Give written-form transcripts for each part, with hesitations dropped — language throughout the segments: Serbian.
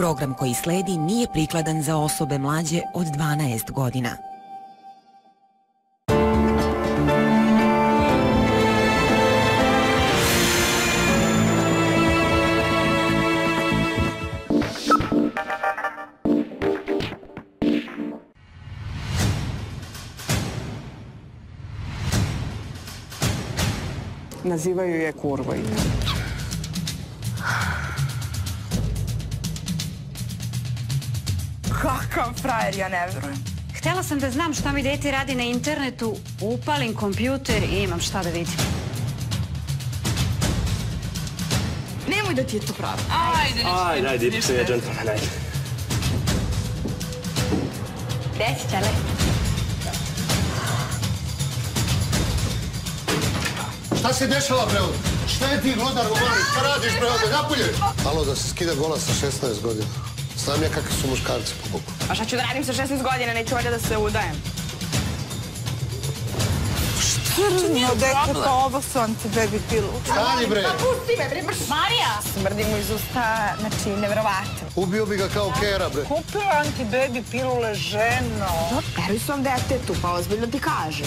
Program koji sledi nije prikladan za osobe mlađe od 12 godina. Nazivaju je kurvoj. Kakav frajer, ja ne verujem. Htjela sam da znam šta mi dete radi na internetu, upalim kompjuter i imam šta da vidim. Nemoj da ti je to pravo. Ajde, ništa je džentlmen, ajde. Gde si, Čele? Šta se dešava, bre, ovdje? Šta je ti, glodar, govori? Šta radiš, bre, ovdje? Napolje! Alo, da se skida gola sa 16 godina. Znam ja kakvi su muškarci po boku. A šta ću da radim sa 16 godina? Neću valjda da se udajem. Crno, deka, pa ovo su antibaby pilu. Stani, bre! Pusti me, bre, brš! Marija! Smrdi mu iz usta, znači, nevjerovatno. Ubio bi ga kao kera, bre. Kupila antibaby pilule, ženo. Veruj svom detetu, pa ozbiljno ti kažem.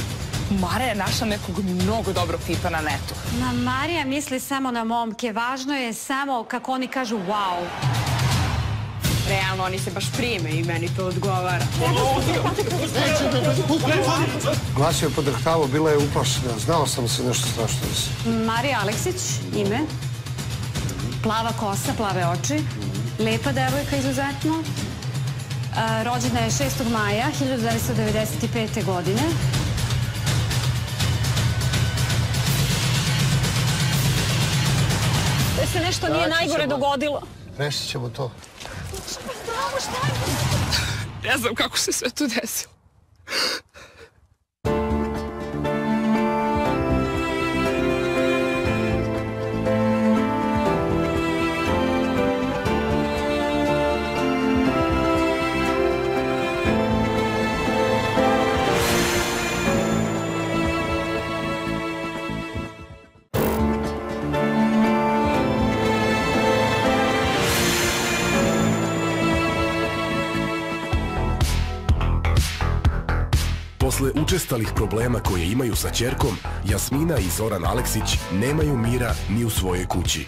Mara je našla nekog mnogo dobrog tipa na netu. Marija misli samo na momke, važno je samo kako oni kažu wow. Realno, oni se baš prime i meni to odgovara. Glas je podrhtavo, bila je uplašena. Znao sam se nešto strašno desi. Marija Aleksić, ime. Plava kosa, plave oči. Lepa devojka izuzetno. Rođena je 6. maja 1995. godine. Da se nešto nije najgore dogodilo. Rešit ćemo to. Ne znam kako se sve to desilo. Posle učestalih problema koje imaju sa ćerkom, Jasmina i Zoran Aleksić nemaju mira ni u svojoj kući.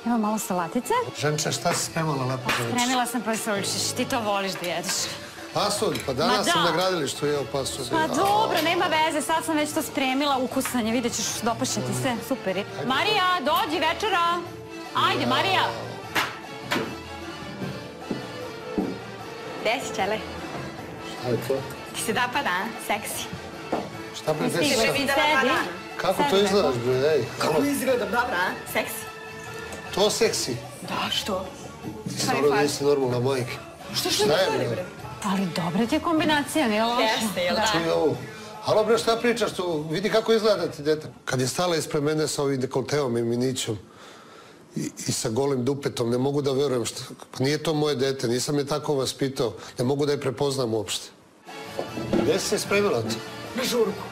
Evo malo salatice. Ženče, šta si spremala lepo za večer? Spremila sam pasulčić, ti to voliš da jedeš. Pasulj, pa danas sam na gradilištu jeo pasulj. Pa dobro, nema veze, sad sam već to spremila, ukusanje, vidjet ćeš, dopašće ti se, super. Marija, dođi večera. Ajde, Marija. Gde si, Čele? Šta je to? Ti se dopada, a? Seksi. Šta bre, Ti desi? videla pa dan. Kako to izgledaš, bre, ej? Kako izgledam, dobra, a? Seksi. To seksi? Da, što? Ti stvarno nisi normalna majka. Šta je, bre? Ali dobra ti je kombinacija, nije loša. Jeste, jel da? Čuj ovo. Halo, bre, šta pričaš tu? Vidi kako izgleda ti dete. Kad je stala ispred mene sa ovim dekolteom i minićom i sa golim dupetom, ne mogu da verujem što... Pa nije to moje dete, nisam je tako vaspitao. Ne mogu da je prepoznam uopšte. Gde si se spremila ti? Na žurku.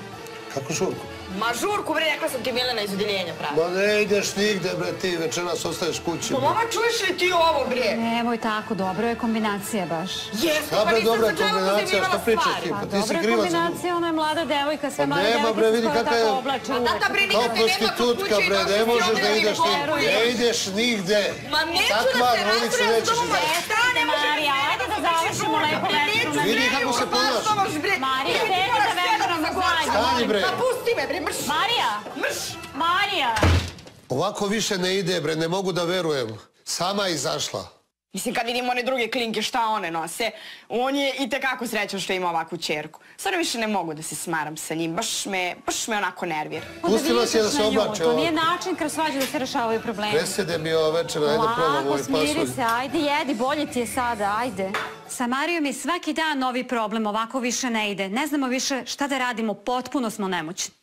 Kako žurku? Ma žurku, bre, rekla sam ti Milena iz udjeljenja pravi. Ma ne ideš nigde, bre, ti večeras ostaješ kući. Pa mama, čuješ li ti ovo, bre? Nemoj tako, dobro je kombinacija baš. Jesmo, Šta pa bre, nisam dobra sa džemom kombinacija, šta uzimala pričaš stvari. ti? Pa Pa ti si dobra je kriva za... kombinacija, ona je mlada devojka, sve Pa mlade nema, bre, devojke vidi skoro kakva je- tako oblače Ma uvek. tata, bre, Kao nikad te nema kod prostitutka, kuće i bre, nosi ne možeš da ovdje ideš mi nigde. govoriš. Ne ideš nigde. Ma neću Takva da se ulica raspravljam nećeš s tobom, izaći. šta ne može Marija, ajde da završimo lepo večeru. Vidi kako se ponaša. Marija, tebe da večerom zagovaramo. Stani, bre. Pa pusti me, bre, mrš. Marija! Mrš. Marija! Ovako više ne ide, bre, ne mogu da verujem. Sama je izašla. Mislim, kad vidim one druge klinke šta one nose, on je i tekako srećan što ima ovakvu čerku. Stvarno više ne mogu da se smaram sa njim, baš me onako nervira. Pustila si je da se oblače To nije ovako. način kroz svađu da se rešavaju problemi. Presede mi ova večera, ajde probam ovaj Lako, smiri pasulj. se, ajde jedi, bolje ti je sada, ajde. Sa Marijom je svaki dan novi problem, ovako više ne ide. Ne znamo više šta da radimo, potpuno smo nemoćni.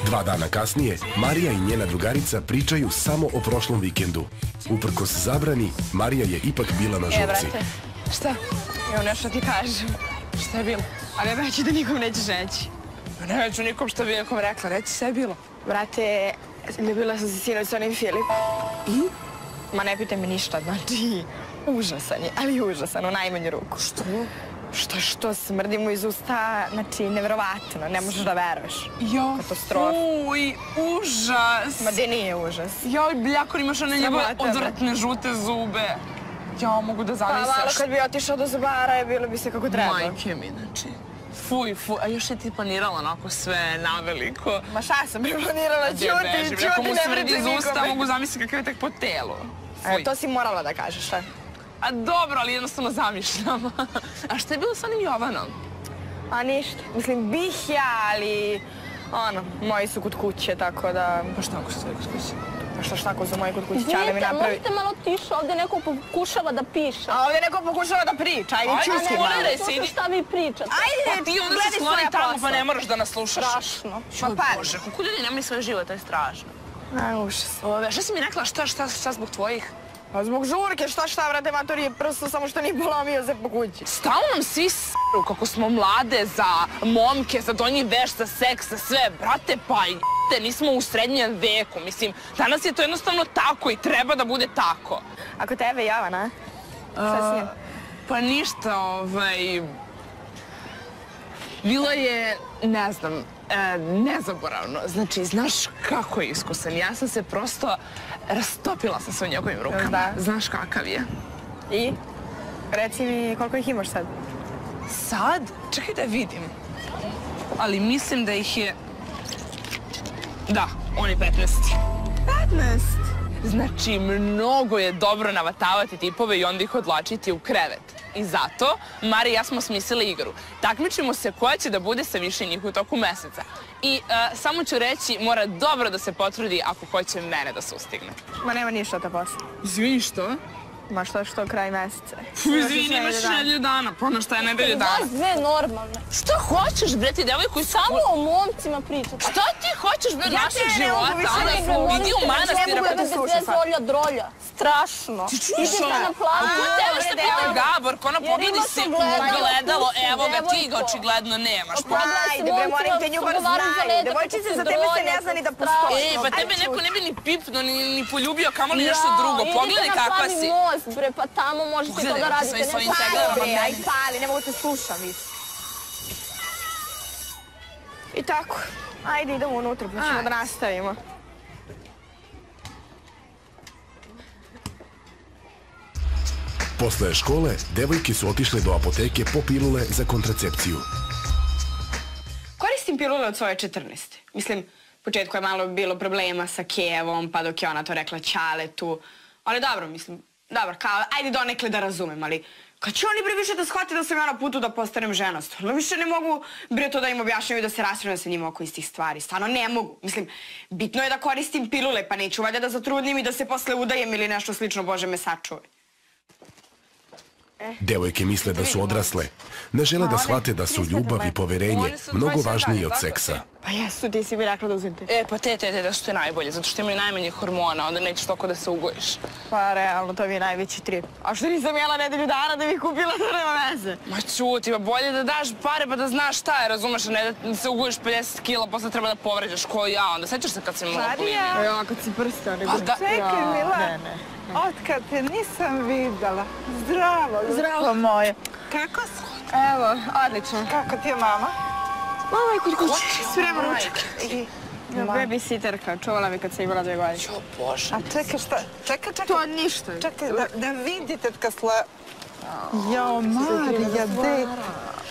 2 dana kasnije, Marija i njena drugarica pričaju samo o prošlom vikendu. Uprkos zabrani, Marija je ipak bila na žurci. Brate, šta? Evo nešto ti kažem. Šta je bilo? Ali ja ću da nikom nećeš reći. Neću nikom što bi nekom rekla, reći sve je bilo. Brate, Ljubila sam se sinoć sa onim Filip. I? Ma ne pitaj me ništa, znači, užasan je, ali užasan, u najmanju ruku. Što smrdi mu iz usta, znači, nevjerovatno, ne možeš da veruješ. Jo, katastrofa. fuj, užas. Ma gdje nije užas? Joj, bljako, imaš one njegove odvratne žute zube. Ja mogu da zamisliš. Pa malo kad bi otišao do zubara, bilo bi se kako treba. Majke mi, znači. Fuj, a još je ti planirala onako sve naveliko. Ma šta sam preplanirala, čuti, ako mu ne smrdi iz vrti usta, nikome. mogu zamisliti kakav je tek po telu. Fuj. To si morala da kažeš, šta? A dobro, ali jednostavno zamišljam. A šta je bilo sa onim Jovanom? A ništa, mislim, bih ja, ali... Ono, moji su kod kuće, tako da... Pa šta ako su tvoji kod kuće? Pa šta ako su moji kod kuće, Ćale mi napravi... Možete malo tiše, ovdje neko pokušava da piše. A ovdje neko pokušava da priča, ajde čusti malo. skloniraj se, Slušaj šta vi pričate. Ajde, Ti onda se gledaj skloni svoja tamo posla. pa ne moraš da nas slušaš. Strašno. Ma pa, Bože, kako ljudi nemaju svoj život, to je strašno. Aj, užas. Šta si mi rekla, šta zbog tvojih? Pa zbog žurke, šta, vrate, matori, prosto samo što nije polomio se po kući. Stalno nam svi s***u kako smo mlade za momke, za donji veš, za seks, za sve. Brate, pa nismo u srednjem veku. Mislim, danas je to jednostavno tako i treba da bude tako. Ako tebe, Jovana, šta s njim? Pa ništa, bilo je, ne znam, nezaboravno. Znači, znaš kako je iskusan. Ja sam se prosto rastopila sam se u njegovim rukama. Da. Znaš kakav je. I? Reci mi koliko ih imaš sad? Sad? Čekaj da vidim. Ali mislim da ih je... Da, on je 15. 15? Znači, mnogo je dobro navatavati tipove i onda ih odlačiti u krevet. I zato, Mari i ja smo smislili igru. Takmičimo se koja će da bude sa više njih u toku meseca. I samo ću reći, mora dobro da se potrudi ako hoće mene da sustigne. Ma nema ništa ta posla. Izvini, što? Ma što kraj meseca? Izvini, imaš nedelju dana. Pa ono šta je nedelju dana? Vas dve normalne. Šta hoćeš, bre, ti devojku i Samo o momcima pričate. Šta ti hoćeš, bre, našeg života? Idi u manastir. Ne mogu da te slušam sad. Drolja, drolja. Strašno. Ti čuješ Idete ono? na plažu. Ko tebe što pita Gabor, ko ona pogledi se u gledalo, evo ga, ti ga očigledno nemaš. Ajde, bre, molim te, Ljubar znaju. Devojčice za tebe se ne zna ni da postoji. Ej, pa tebe neko ne bi ni pipno, ni poljubio, kamo li nešto drugo. Pogledaj kakva si. Idite na Plavi most, bre, pa tamo možete to da radite. Pogledaj svojim Pali, teglama. bre, aj pali, ne mogu te slušam više. I tako, ajde idemo unutra, pa ćemo da nastavimo. Posle škole, devojke su otišle do apoteke po pilule za kontracepciju. Koristim pilule od svoje 14. Mislim, u početku je malo bilo problema sa Kevom, pa dok je ona to rekla Ćaletu. Ali dobro, mislim, dobro, kao, ajde donekle da razumem, ali kad će oni bre više da shvate da sam ja na putu da postanem žena, stvarno više ne mogu bre to da im objašnjam i da se raspravljam sa njima oko istih stvari, stvarno ne mogu. Mislim, bitno je da koristim pilule, pa neću valjda da zatrudnim i da se posle udajem ili nešto slično, Bože me sačuvaj. Devojke misle da su odrasle. Ne žele da shvate da su ljubav i poverenje mnogo važniji od seksa. Pa jesu, ti si mi rekla da uzim te. Pa da su te najbolje, zato što imaju najmanje hormona, onda nećeš toliko da se ugojiš. Pa realno, to mi je najveći trip. A što nisam jela nedelju dana da bih kupila, to nema veze. Ma čuti, pa bolje da daš pare pa da znaš šta je, razumeš, a ne da se ugojiš 50 kila, posle treba da povređaš ko ja, onda sećaš se kad sam imala bulimiju. Ja, kad si prstao, nego... Čekaj, Mila, otkad te nisam videla. Zdravo moje. Kako si? Evo, odlično. Kako ti je mama? Mama je kod kuće, sprema ručak. Babysitterka, čuvala mi kad sam imala 2 godine. Jo, Bože. A čekaj, šta? Čekaj. To ništa. Čekaj, da vidite kad Jao, Marija, dej.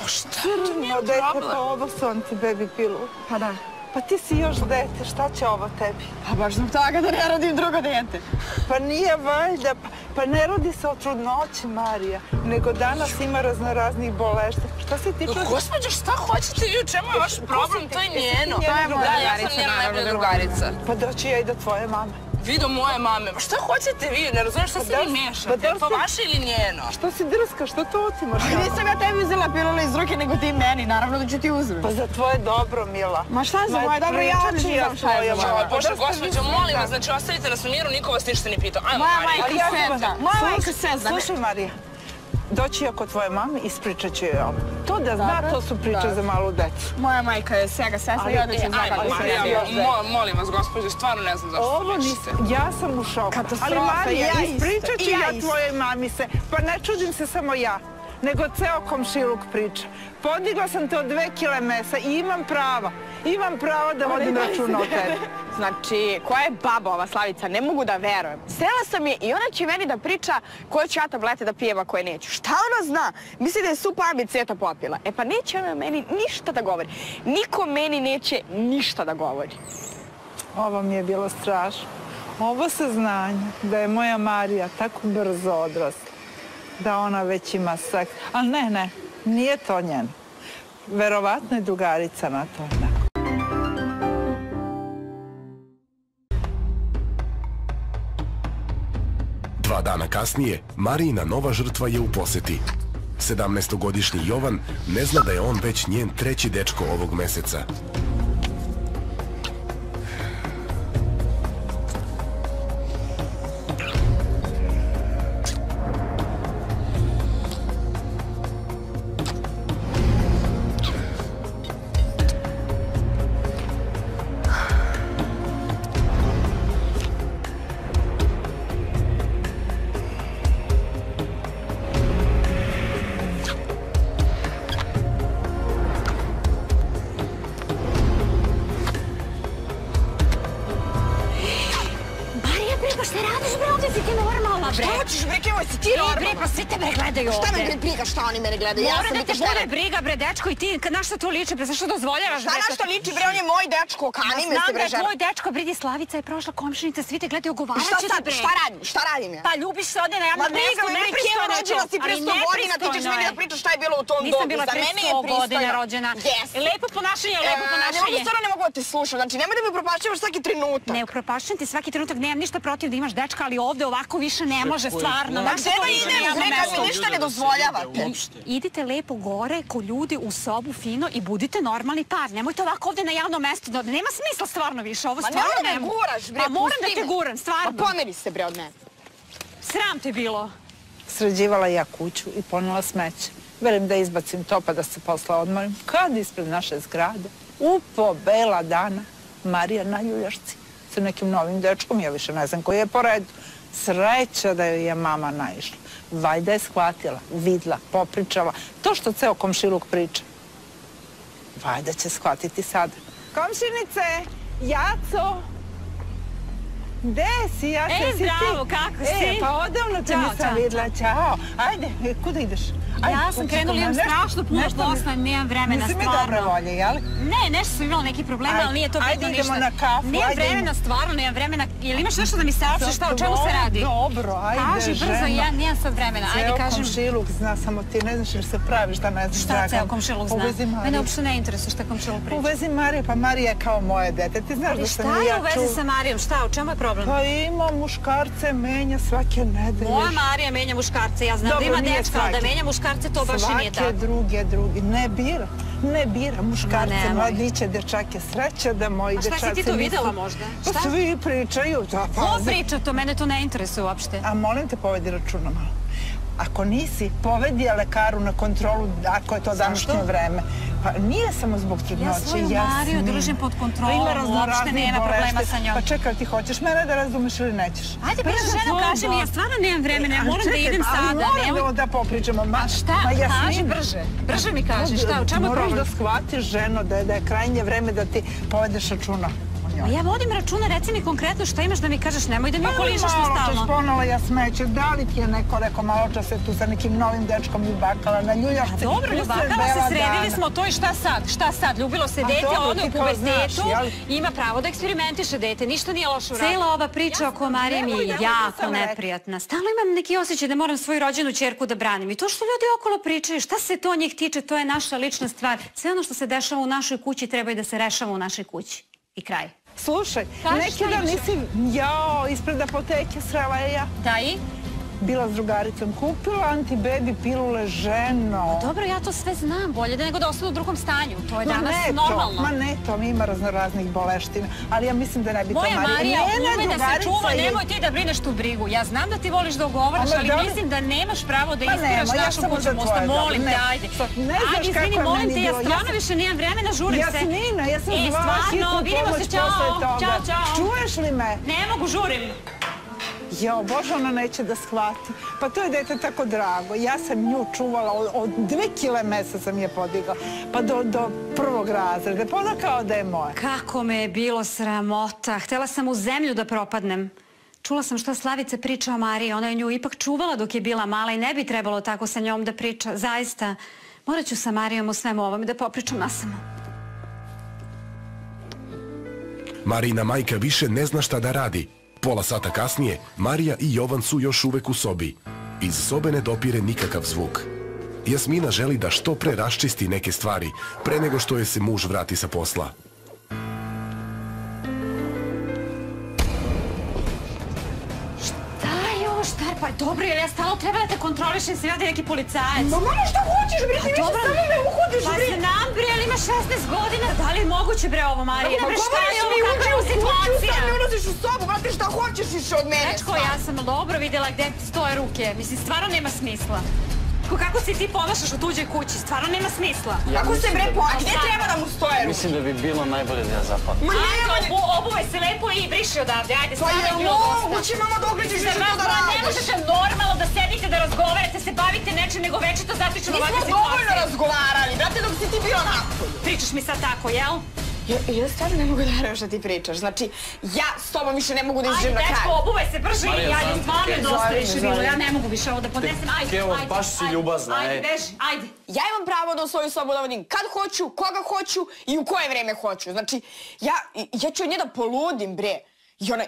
Pa šta? Crno, dete, pa ovo su antibaby pilu. Pa da. Pa ti si još dete, šta će ovo tebi? Pa baš zbog toga da ne rodim drugo dete. Pa nije valjda, pa ne rodi se od trudnoće, Marija, nego danas ima raznoraznih bolešta. Šta se ti čudi? Gospođo, šta hoćete vi, u čemu je vaš problem? To je njeno. Da, ja sam njena najbolja drugarica. Pa doći ja i do tvoje mame. Vi do moje mame. Pa šta hoćete vi? Ne razumiješ šta se vi mešate? Je to vaše ili njeno? Što si drska, što to otimaš? Nisam ja tebi uzela pilule iz ruke, nego ti meni. Naravno da ću ti uzeti. Pa za tvoje dobro, Mila. Ma šta za moje dobro? Ja odlično znam šta je za moje. Bože, gospođo, molim vas, znači ostavite nas u miru, niko vas ništa ne pitao. Ajmo, Moja Marija. majka sezna. Moja majka sezna. Slušaj, Marija, doći oko tvoje mame i ispričat ću joj ovo. To da zna, to su priče za malu decu. Moja majka je svega sestra i odlično zabavlja. Molim vas, gospođo, stvarno ne znam zašto pričate. Ja sam u šoku. Ali Marija, ispričat ću ja tvojoj mami se. Pa ne čudim se samo ja, nego ceo komšiluk priča. Podigla sam te od 2 kile mesa i imam prava da vodim računa o tebi. Znači, koja je baba ova Slavica, ne mogu da verujem. Srela sam je i ona će meni da priča koje ću ja tablete da pijem, a koje neću. Šta ona zna? Misli da je supa abeceda popila. E pa neće ona meni ništa da govori. Niko meni neće ništa da govori. Ovo mi je bilo strašno. Ovo saznanje da je moja Marija tako brzo odrasla, da ona već ima seks. Ali ne, nije to njeno. Verovatno je drugarica na to. 2 dana kasnije, Marijina nova žrtva je u poseti. 17-godišnji Jovan ne zna da je on već njen 3. dečko ovog meseca. Šta me briga šta oni mene gledaju? Mora da te bude briga, bre, dečko, i ti na šta to liči, bre, zašto dozvoljavaš? Šta na što liči, bre, on je moj dečko, kani me se, bre, žena. Znam da je tvoj dečko, bridi, Slavica je prošla komšinica, svi te gledaju, ogovarat će te, bre. Šta radim ja? Pa ljubiš se ovdje na javno mesto, nepristojno je to, si pre 100 godina, ti ćeš meni da pričaš šta je bilo u tom dobu. Nisam bila pre 100 godina rođena. Lepo ponašanje, lepo ponašanje. Ne mogu, stvarno ne mogu da te slušam, znači nemoj da me upropašćavaš svaki trenutak. Ne upropašćam ti svaki trenutak, nemam ništa protiv da imaš dečka, ali ovde ovako više ne može, stvarno. Ma gde da idem, kad mi ništa ne dozvoljavate? Idite lepo gore ko ljudi u sobu fino i budite normalni par. Nemojte ovako ovde na javnom mestu. Nema smisla stvarno više. Ovo stvarno nema. Ma nemoj da me guraš, bre, pusti me. Pa moram da te guram, stvarno. Pa pomeri se, bre, od mene. Sram te bilo. Sređivala ja kuću i ponela smeće. Velim da izbacim to pa da se posla odmorim. Kad ispred naše zgrade, upo bela dana, Marija na ljuljašci sa nekim novim dečkom, ja više ne znam koji je po redu. Sreća da joj je mama naišla. Valjda je shvatila, vidla, popričala. To što ceo komšiluk priča. Valjda će shvatiti sada. Komšinice, Jaco! Gde si, Jaco? Zdravo, kako si? Pa odavno te nisam videla. Ćao. Ajde, kuda ideš? Ja sam krenula, imam strašno puno posla, nemam vremena, stvarno. Nisi mi dobre volje, jel? Ne, nešto sam imala neki problema, ali nije to bitno ništa. Ajde idemo na kafu. Nemam vremena, stvarno, nemam vremena. Jel imaš nešto da mi saopštiš, šta, o čemu se radi? Dobro, ajde, ženo. Kaži brzo, ja nemam sad vremena, ajde kažem. Ceo komšiluk zna, samo ti ne znaš jer se praviš da ne znaš. Šta ceo komšiluk zna? Mene uopšte ne interesuje šta komšiluk priča. U vezi Marije, pa Marija je kao moje dete, ti znaš da sam ja čuo. Šta je u vezi sa Marijom, šta, o čemu je problem? Pa ima muškarce, menja svake nedelje. Moja Marija menja muškarce, ja znam da ima dečka, ali da menja muškarce to baš i nije tako. Svake drugi, ne bira muškarce, mladiće, dečake, sreća da moji dečaci nisu. A šta si ti to videla možda? Pa svi pričaju. Ko priča to? Mene to ne interesuje uopšte. A molim te, povedi računa malo. Ako nisi, povedi je lekaru na kontrolu, ako je to današnje vreme. Pa nije samo zbog trudnoće. Ja svoju Mariju držim pod kontrolom, uopšte nema problema sa njom. Pa čekaj, ti hoćeš mene da razumeš ili nećeš? Ajde, brzo ženo, kaži mi, ja stvarno nemam vremena, ja moram da idem sada. Ali moram da popričamo. Šta? Kaži brže. Brže mi kaži, šta, u čemu je problem? Moraš da shvatiš, ženo, da je krajnje vreme da ti povedeš računa. A ja vodim računa, reci mi konkretno šta imaš da mi kažeš, nemoj da mi okolišaš to stalno. Malo čas ponala ja smeće, da li ti je neko rekao malo čas se tu sa nekim novim dečkom ljubakala na ljuljašci? Dobro, ljubakala se, sredili smo to i šta sad? Ljubilo se dete, ode u pubertetu, ima pravo da eksperimentiše dete, ništa nije loše uradio. Cijela ova priča oko Marije mi je jako neprijatna. Stalno imam neki osjećaj da moram svoju rođenu ćerku da branim i to što ljudi okolo pričaju, šta se to njih tiče, to je naša lična stvar. Sve ono što se dešava u našoj kući treba i da se rešava u našoj kući. I kraj. Slušaj, neki dan nisi, ispred apoteke srela je ja. Da i? bila s drugaricom, kupila antibebi pilule, ženo. Dobro, ja to sve znam, bolje nego da ostanu u drugom stanju. To je danas normalno. Ma ne to, ima raznih boleština, ali ja mislim da ne bi to Marija. Moja Marija ume da se čuva, nemoj ti da brineš tu brigu. Ja znam da ti voliš da ogovaraš, ali mislim da nemaš pravo da ispiraš našu kuću mosta. Molim te, ajde. Ajde, izvini, molim te, ja stvarno više nemam vremena, žurim se. Jasmina, ja sam zvala hitnu pomoć posle toga. Čuješ li me? Ne mogu, žurim. Jo, Bože, ona neće da shvati. Pa to je dete tako drago. Ja sam nju čuvala, od 2 kile mesa sam je podigla, pa do 1. razreda. Pa ona kao da je moja. Kako me je bilo sramota. Htela sam u zemlju da propadnem. Čula sam šta Slavica priča o Mariji. Ona je nju ipak čuvala dok je bila mala i ne bi trebalo tako sa njom da priča. Zaista, morat ću sa Marijom o svemu ovom da popričam nasamo. Marijina majka više ne zna šta da radi. Pola sata kasnije, Marija i Jovan su još uvek u sobi. Iz sobe ne dopire nikakav zvuk. Jasmina želi da što pre raščisti neke stvari, pre nego što je se muž vrati sa posla. Pa dobro, jer ja stalo treba da te kontrolišem, se vadi neki policajac. Ma mama, šta hoćeš, bre, ti više samo me uhodiš, bre. Pa znam, bre, ali ima 16 godina, da li je moguće, bre, ovo, Marija? Bre, šta je ovo, kakva je situacija? Šta mi ulaziš u sobu, brate, šta hoćeš više od mene? Dečko, ja sam dobro vidjela gde ti stoje ruke, mislim, stvarno nema smisla. Kako se ti ponašaš u tuđoj kući, stvarno nema smisla. Kako se bre ponašaš, gde treba da mu stoje ruke? Mislim da bi bilo najbolje da ja zapadam. Ajde, obuvaj se lepo i briši odavde, ajde, stvarno je bilo dosta. Pa je moguće, mama, dok li ćeš više to da radiš? Ne možete normalno da sedite, da razgovarate, se bavite nečim, nego večito zatičemo ovakve situacije. Nismo dovoljno razgovarali, brate, dok si ti bio napolju. Pričaš mi sad tako, jel? Ja stvarno ne mogu da verujem šta ti pričaš. Znači, ja s tobom više ne mogu da izađem na kraj. Ajde, dečko, obuvaj se brže i ajde, stvarno je dosta više bilo. Ja ne mogu više ovo da podnesem. Ajde, Kevo, baš si ljubazna, Ajde, beži, ajde. Ja imam pravo da u svoju sobu dovodim kad hoću, koga hoću i u koje vreme hoću. Znači, ja ću od nje da poludim, bre. I ona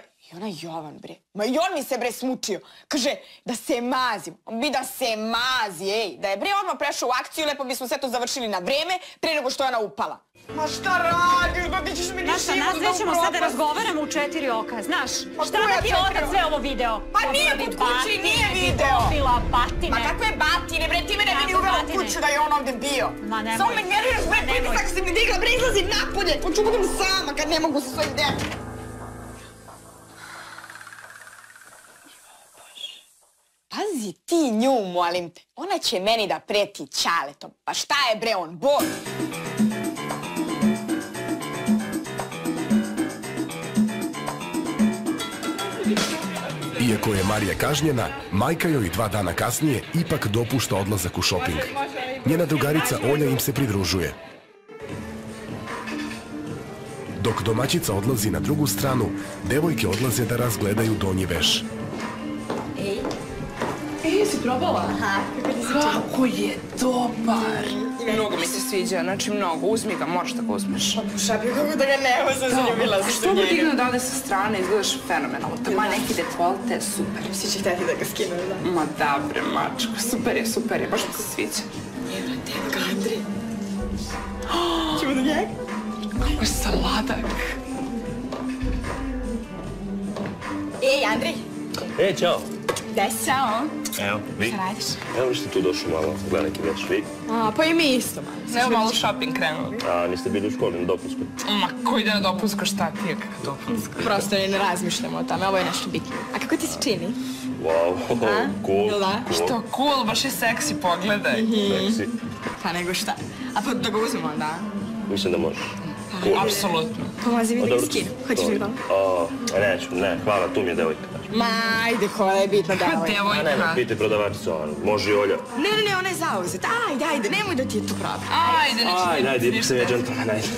Jovan, bre. Ma i on mi se, bre, smučio. Kaže, da se mazim. On bi da se mazi, ej. Da je, bre, odmah prešao u akciju, lepo bismo sve to završili na vreme, pre nego što je ona upala. Ma šta radiš, ba, ti ćeš mi niš život da Nas nećemo sad da razgovaramo u 4 oka, znaš? Šta da ti je otac sve ovo video? Pa nije kod kući, nije video. Bila batine. Ma kakve batine, bre, ti me ne bi ni uvela u kuću da je on ovde bio. Ma nemoj. Samo me nerviraš, bre, pritisak si mi digla, bre, izlazim napolje. Hoću budem sama kad ne mogu sa svojim detom. Pazi ti nju, molim te. Ona će meni da preti ćaletom. Pa šta je, bre, on, Bog? Iako je Marija kažnjena, majka joj 2 dana kasnije ipak dopušta odlazak u šoping. Njena drugarica Olja im se pridružuje. Dok domaćica odlazi na drugu stranu, devojke odlaze da razgledaju donji veš. Jesi probala? Aha, kako ti se čini? Kako je dobar! Mnogo mi se sviđa, znači mnogo. Uzmi ga, moraš da ga uzmeš. Pa pušapi, kako da ga nema, sam zaljubila se što mu dignu odavde sa strane, izgledaš fenomenalno. Tamo neki dekolte, super. Svi će hteti da ga skinu, da? Ma da, bre, mačko, super je, baš mi se sviđa. Jedno te ga, Andri. Ćemo do njega? Kako je sladak. Ej, Andri. Ej, čao. Gde si? Ćao. Evo, vi. Šta radiš? Evo vi ste tu došli malo, gledaj neki već, vi. Pa i mi isto malo. Evo malo shopping krenuli. A, niste bili u školi na dopusku? Ma, ko ide na dopusku, šta ti je kakav dopusku? Prosto ne razmišljamo o tome, ovo je nešto bitno. A kako ti se čini? Wow, cool. Što cool, baš je seksi, pogledaj. Seksi. Pa nego šta? A pa da ga uzmemo onda? Mislim da možeš. Apsolutno. Pomozi mi da ga skinu. Hoćeš mi malo? Neću, ne, hvala, tu mi je devojka. Ma, ajde, koja je bitna devojka. A ne, pite prodavačicu, može i Olja. Ne, ona je zauzeta. Ajde, nemoj da ti je to problem. Ajde, ipak sam ja džentlmen, ajde.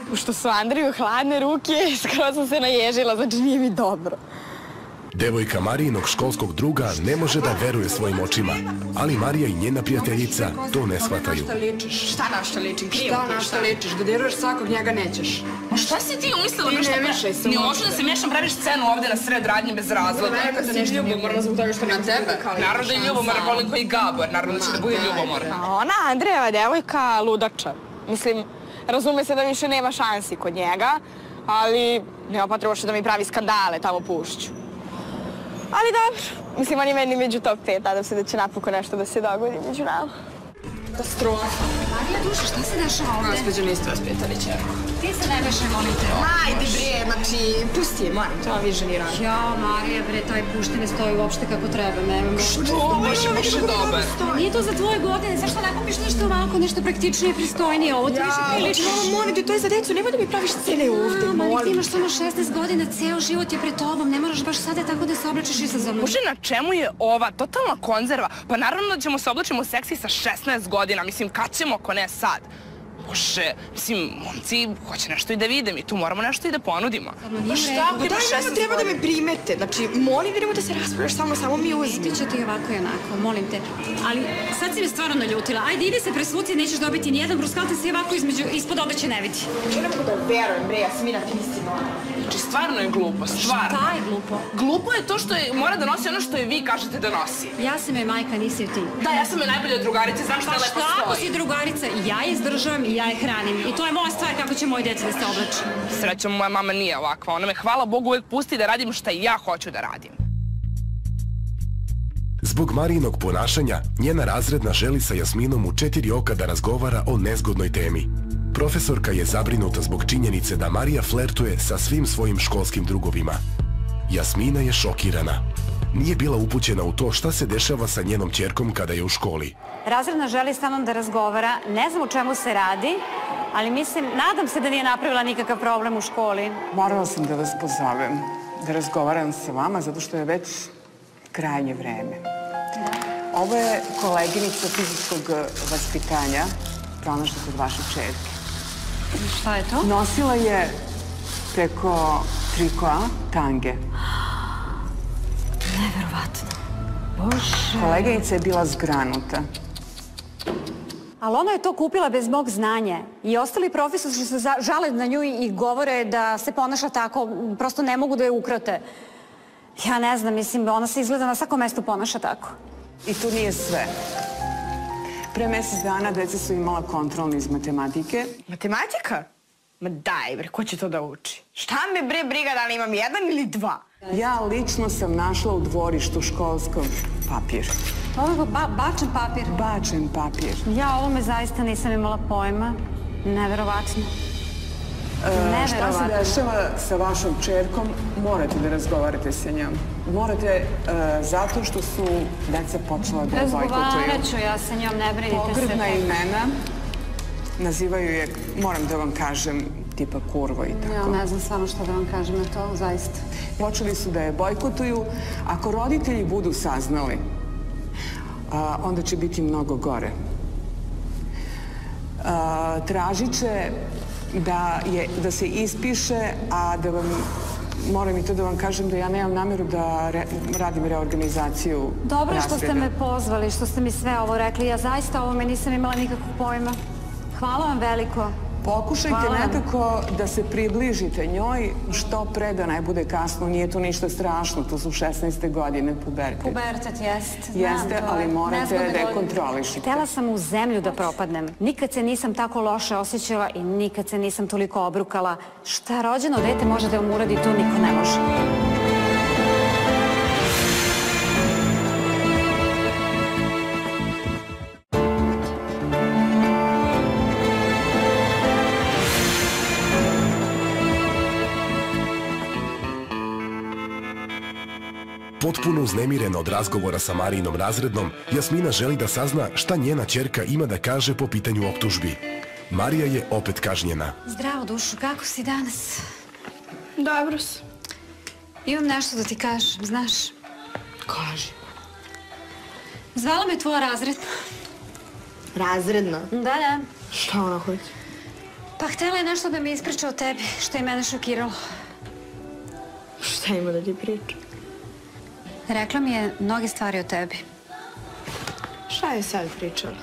Pošto su Andriju hladne ruke, skoro sam se naježila, znači nije mi dobro. Devojka Marijinog školskog druga ne može da veruje svojim očima, ali Marija i njena prijateljica to ne shvataju. Šta na što ličim? Šta na što ličiš? Dodiruješ svakog, njega nećeš. Ma šta si ti umislila? Ti ne mešaj se. Nije uopšte da se mešam, praviš scenu ovde na sred radnje bez razloga. Neka da nešto ljubomorna zbog toga što na tebe. Naravno da je ljubomorna, koliko i Gabor. Naravno da će da bude ljubomorna. A ona Andrejeva devojka ludača. Mislim, razume se da više nema šansi kod njega, ali nema potreba što da mi pravi skandale tamo pušću. Ali dobro. Mislim, on je meni među top 5. Nadam se da će napokon nešto da se dogodi među nama. Katastrofa. Marija, duša, šta se dešava ovde? Gospođo, niste vas pitali čega. Ti se ne mešaj, molim te. Ajde bre, znači, pusti je, molim, to vam vi ženirano. Ja, Marija, bre, taj pušti ne stoji uopšte kako treba. Što? Baš je dobar. Nije to za tvoje godine, zašto ne kupiš nešto ovako, nešto praktičnije, pristojnije, ovo ti više prilično. Molim te, to je za decu, nemoj da mi praviš scene ovde, molim. Ti imaš samo 16 godina, ceo život je pred tobom, ne moraš baš sada tako da se oblačiš i sa za mnom. Bože, na čemu je ova totalna konzerva? Pa naravno da ćemo se oblačimo seksi sa 16 godina, mislim, kad ćemo, ako ne sad? Bože, mislim, momci hoće nešto i da vide, mi tu moramo nešto i da ponudimo. Pa šta, ako imaš 16 treba da me primete, znači, molim da nemoj da se raspravljaš samo mi uzmi. Ti će ti ovako i onako, molim te. Ali sad si me stvarno naljutila, ajde idi se presvuci, nećeš dobiti nijedan bruskal, te se ovako ispod odeće ne vidi. Ne mogu da verujem, bre, Jasmina, ti nisi normalna. Znači, stvarno je glupo, stvarno. Šta je glupo? Glupo je to što mora da nosi ono što je vi kažete da nosi. Ja sam joj majka, nisi joj ti. Da, ja sam joj najbolja drugarica, znam što je lepo stoji. Pa šta ako si drugarica? Ja je izdržavam i ja je hranim. I to je moja stvar kako će moje djeca da se oblači. Srećom, moja mama nije ovakva. Ona me, hvala Bogu, uvek pusti da radim šta ja hoću da radim. Zbog Marijinog ponašanja, njena razredna želi sa Jasminom u 4 oka da razgovara o nezgodnoj temi. Profesorka je zabrinuta zbog činjenice da Marija flertuje sa svim svojim školskim drugovima. Jasmina je šokirana. Nije bila upućena u to šta se dešava sa njenom ćerkom kada je u školi. Razredna želi sa mnom da razgovara, ne znam o čemu se radi, ali mislim, nadam se da nije napravila nikakav problem u školi. Morala sam da vas pozovem, da razgovaram sa vama, zato što je već krajnje vreme. Ovo je koleginica fizičkog vaspitanja, pronašla kod vaše čerke. Šta je to? Nosila je preko trikoa tange. Neverovatno. Bože. Koleginica je bila zgranuta. Ali ona je to kupila bez mog znanja. I ostali profesori se žale na nju i govore da se ponaša tako, prosto ne mogu da je ukrate. Ja ne znam, mislim, ona se izgleda na svakom mestu ponaša tako. I tu nije sve. Pre mesec dana deca su imala kontrolni iz matematike. Matematika? Ma daj bre, ko će to da uči? Šta me bre briga da li imam 1 ili 2? Ja lično sam našla u dvorištu školskog papir. Ovo je bačen papir? Bačen papir. Ja o ovome zaista nisam imala pojma. Neverovatno. Šta se dešava sa vašom čerkom, morate da razgovarate sa njom. Morate zato što su deca počela da je bojkotuju. Razgovarat ću ja sa njom, ne brinite se. Pogrdna imena, nazivaju je, moram da vam kažem, tipa kurvo i tako. Ja ne znam stvarno što da vam kažem na to, zaista. Počeli su da je bojkotuju. Ako roditelji budu saznali, onda će biti mnogo gore. Tražit će da se ispiše, a da vam, moram i to da vam kažem da ja nemam nameru da radim reorganizaciju razreda. Dobro je što ste me pozvali, što ste mi sve ovo rekli. Ja zaista o ovome nisam imala nikakvog pojma. Hvala vam veliko. Pokušajte nekako da se približite njoj što pre da ne bude kasno. Nije to ništa strašno, to su 16. godine, pubertet. Pubertet, jest. Jeste, ali morate da je kontrolišite. Htela sam u zemlju da propadnem. Nikad se nisam tako loše osjećala i nikad se nisam toliko obrukala. Šta rođeno dete može da vam uradi, to niko ne može. Potpuno uznemirena od razgovora sa Marijinom razrednom, Jasmina želi da sazna šta njena ćerka ima da kaže po pitanju optužbi. Marija je opet kažnjena. Zdravo, dušo, kako si danas? Dobro si. Imam nešto da ti kažem, znaš? Kaži. Zvala me tvoja razredna. Razredna? Da. Šta ona hoće? Pa htjela je nešto da mi ispriča o tebi, što je mene šokiralo. Šta ima da ti priča? Rekla mi je mnoge stvari o tebi. Šta je sad pričala?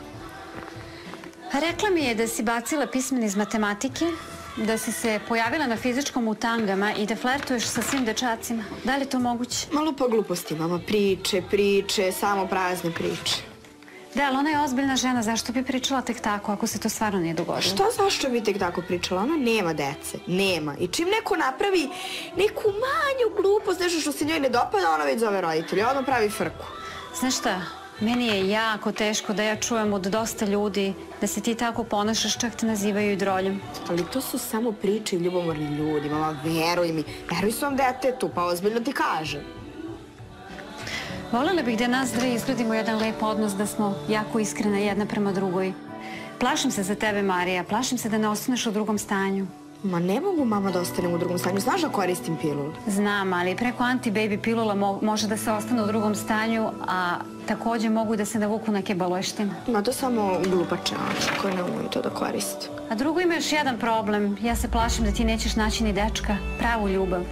Rekla mi je da si bacila pismene iz matematike, da si se pojavila na fizičkom u tangama i da flertuješ sa svim dečacima. Da li je to moguće? Malo po gluposti, mama. Priče, samo prazne priče. Da, ali ona je ozbiljna žena, zašto bi pričala tek tako ako se to stvarno nije dogodilo? Šta zašto bi tek tako pričala? Ona nema dece, nema. I čim neko napravi neku manju glupost, nešto što se njoj ne dopada, ona već zove roditelja, ona pravi frku. Znaš šta, meni je jako teško da ja čujem od dosta ljudi da se ti tako ponašaš, čak te nazivaju i droljem. Ali to su samo priče i ljubomorni ljudi, mama, veruj mi. Veruj svom detetu, pa ozbiljno ti kažem. Voljela bih da nas dve izgledimo jedan lep odnos, da smo jako iskrene jedna prema drugoj. Plašim se za tebe, Marija, plašim se da ne ostaneš u drugom stanju. Ma ne mogu, mama, da ostanem u drugom stanju. Znaš da koristim pilulu? Znam, ali preko anti-baby pilula može da se ostane u drugom stanju, a takođe mogu da se navuku neke balojštine. Ma to samo glupače koje ne umeju to da koriste. A drugo ima još jedan problem. Ja se plašim da ti nećeš naći ni dečka, pravu ljubav.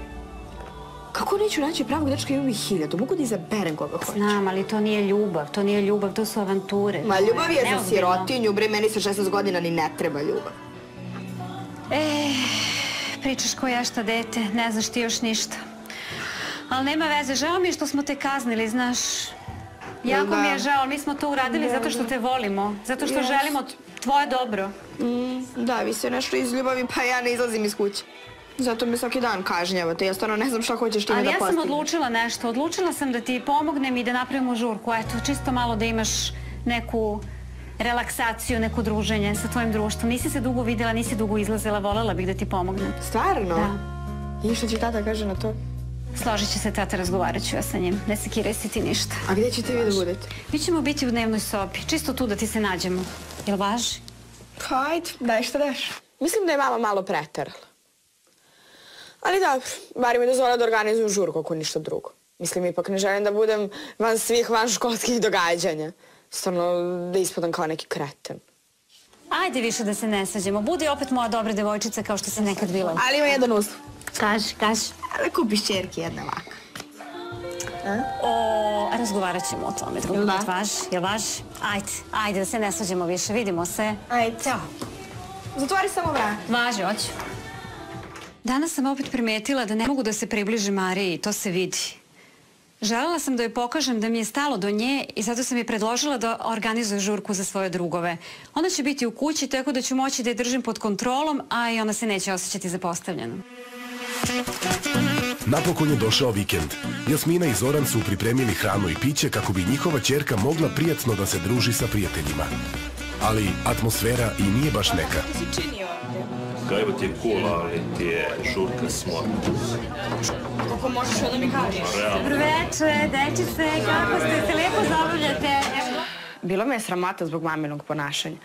Kako neću naći pravog dečka, imam ih 1000. Mogu da izaberem koga hoću. Znam, ali to nije ljubav, to su avanture. Ma ljubav je za sirotinju, bre, meni sa 16 godina ni ne treba ljubav. Pričaš ko ja šta dete, ne znaš ti još ništa. Ali nema veze, žao mi je što smo te kaznili, znaš. Jako mi je žao, mi smo to uradili zato što te volimo, zato što želimo tvoje dobro. Da, vi se nešto iz ljubavi, pa ja ne izlazim iz kuće. Zato me svaki dan kažnjavate, ja stvarno ne znam šta hoćeš time da postigneš. Ali ja sam odlučila nešto, odlučila sam da ti pomognem i da napravimo žurku, eto, čisto malo da imaš neku relaksaciju, neko druženje sa tvojim društvom. Nisi se dugo vidjela, nisi dugo izlazila, voljela bih da ti pomognem. Stvarno? Da. I šta će tata kaže na to? Složit će se tata, razgovarat ću ja sa njim. Ne sekiraj se ti ništa. A gdje ćete vi da budete? Mi ćemo biti u dnevnoj sobi, čisto tu da ti se nađemo. Jel važi? Hajde, daj šta daš. Mislim da je mama malo preterala. Ali dobro, bar mi dozvola da organizujem žurku ako ništa drugo. Mislim, ipak ne želim da budem van svih vanškolskih događanja. Stvarno da ispadam kao neki kreten. Ajde više da se ne sađemo. Budi opet moja dobra devojčica kao što si nekad bila. Ali ima jedan uslov. Kaži. Da kupiš čerke jedna ovako. Razgovarat ćemo o tome. Jel važi? Ajde da se ne sađemo više. Vidimo se. Ajde. Ćao. Zatvori samo vrat. Važi, hoću. Danas sam opet primetila da ne mogu da se približim Mariji, to se vidi. Želela sam da joj pokažem da mi je stalo do nje i zato sam je predložila da organizuje žurku za svoje drugove. Ona će biti u kući, tako da ću moći da je držim pod kontrolom, a i ona se neće osjećati zapostavljenom. Napokon je došao vikend. Jasmina i Zoran su pripremili hranu i piće kako bi njihova ćerka mogla prijatno da se druži sa prijateljima. Ali atmosfera i nije baš neka. Evo ti je cool, ali ti je žurka smor. Kako možeš da mi kažeš? Dobro večer, dečice, kako ste se lijepo zabavljate? Bilo me je sramota zbog maminog ponašanja.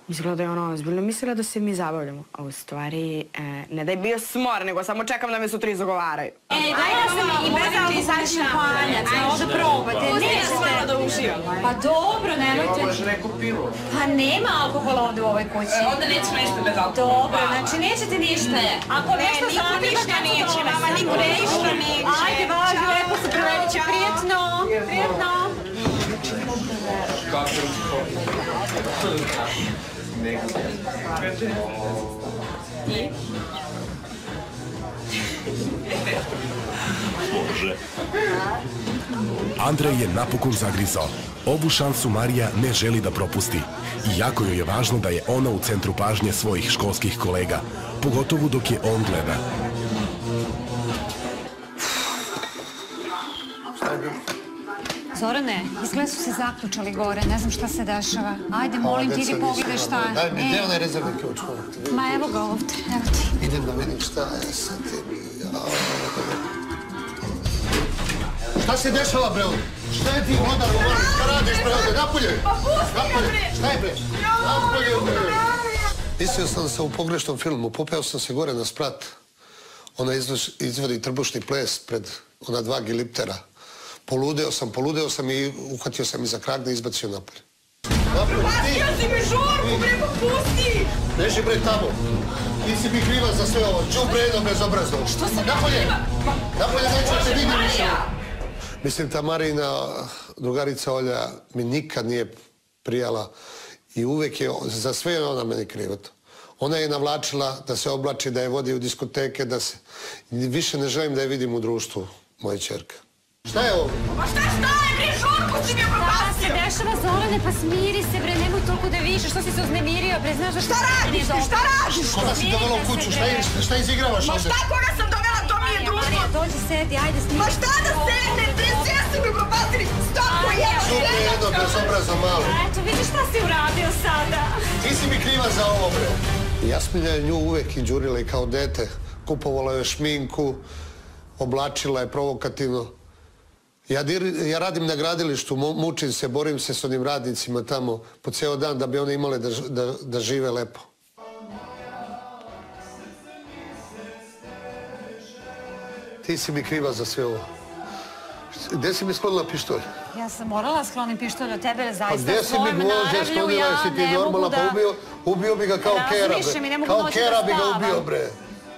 Izgleda je ona ozbiljno mislila da se mi zabavljamo. A u stvari, ne da je bio smor, nego samo čekam da me sutra izogovaraju. Dajte se i bez alkoholnih šampanjac, da probate. Nećete da uživam. Pa dobro, nemojte. Probaš neku pilu. Pa nema alkohola ovde u ovoj kući. Onda nećemo ništa bez alkohola. Dobro, znači nećete ništa. Ako nešto zatreba, neće, mama, niko ništa neće. Ajde, važi, lepo se provedite. Prijetno. Andrej je napokon zagrizao. Ovu šansu Marija ne želi da propusti. I jako joj je važno da je ona u centru pažnje svojih školskih kolega, pogotovo dok je on gleda. Zorane, izgleda su se zaključali gore, ne znam šta se dešava. Ajde, molim ti, idi pogledaj šta je. Daj mi, gdje je onaj rezervni ključ? Ma evo ga ovdje, evo ti. Idem da vidim šta je sa tim. Šta se dešava, bre, ovdje? Šta je ti vodar u voli? Šta radiš, bre, ovdje? Napolje! Pa pusti me, bre! Šta je, bre? Napolje, bre! Mislio sam da sam u pogrešnom filmu. Popeo sam se gore na sprat. Ona izvodi trbušni ples pred ona 2 giliptera. Poludeo sam i uhvatio sam iza kragna i izbacio napolje. Pustio si mi žurku, bre, pa pusti! Beži, bre, tamo. Ti si mi kriva za sve ovo. Đubre jedno bezobrazno. Što sam napolje? Napolje neću te vidim više. Mislim, ta Marina drugarica Olja mi nikad nije prijala i uvek je, za sve je ona meni kriva to. Ona je navlačila da se oblači, da je vodi u diskoteke, da se... Više ne želim da je vidim u društvu, moje ćerka. Šta je ovo? Pa šta je, bre, žurku si mi je propastio! Šta se dešava, Zorane, pa smiri se, bre, nemoj toliko da višeš, što si se uznemirio, bre, znaš da... Šta radiš ti, šta radiš? Koga si dovela u kuću, šta izigravaš ovde? Ma šta koga sam dovela, to mi je društvo! Marija, dođi, sedi, ajde, snimi. Ma šta da sednem, bre, sve si mi propastili! Stopu jedno! Šupe jedno, bezobrazno malo. Eto, vidiš šta si uradio sada. Ti si mi kriva za ovo, bre. Jasmina je nju uvek inđurila i kao dete. Kupovala je šminku, oblačila je provokativno. Ja radim na gradilištu, mučim se, borim se s onim radnicima tamo po ceo dan da bi one imale da žive lepo. Ti si mi kriva za sve ovo. Gde si mi sklonila pištolj? Ja sam morala sklonim pištolj od tebe, zaista Pa gde si mi gvožđe sklonila, jesi ti normalna, pa ubio bi ga kao kera, bre. Kao kera bi ga ubio, bre.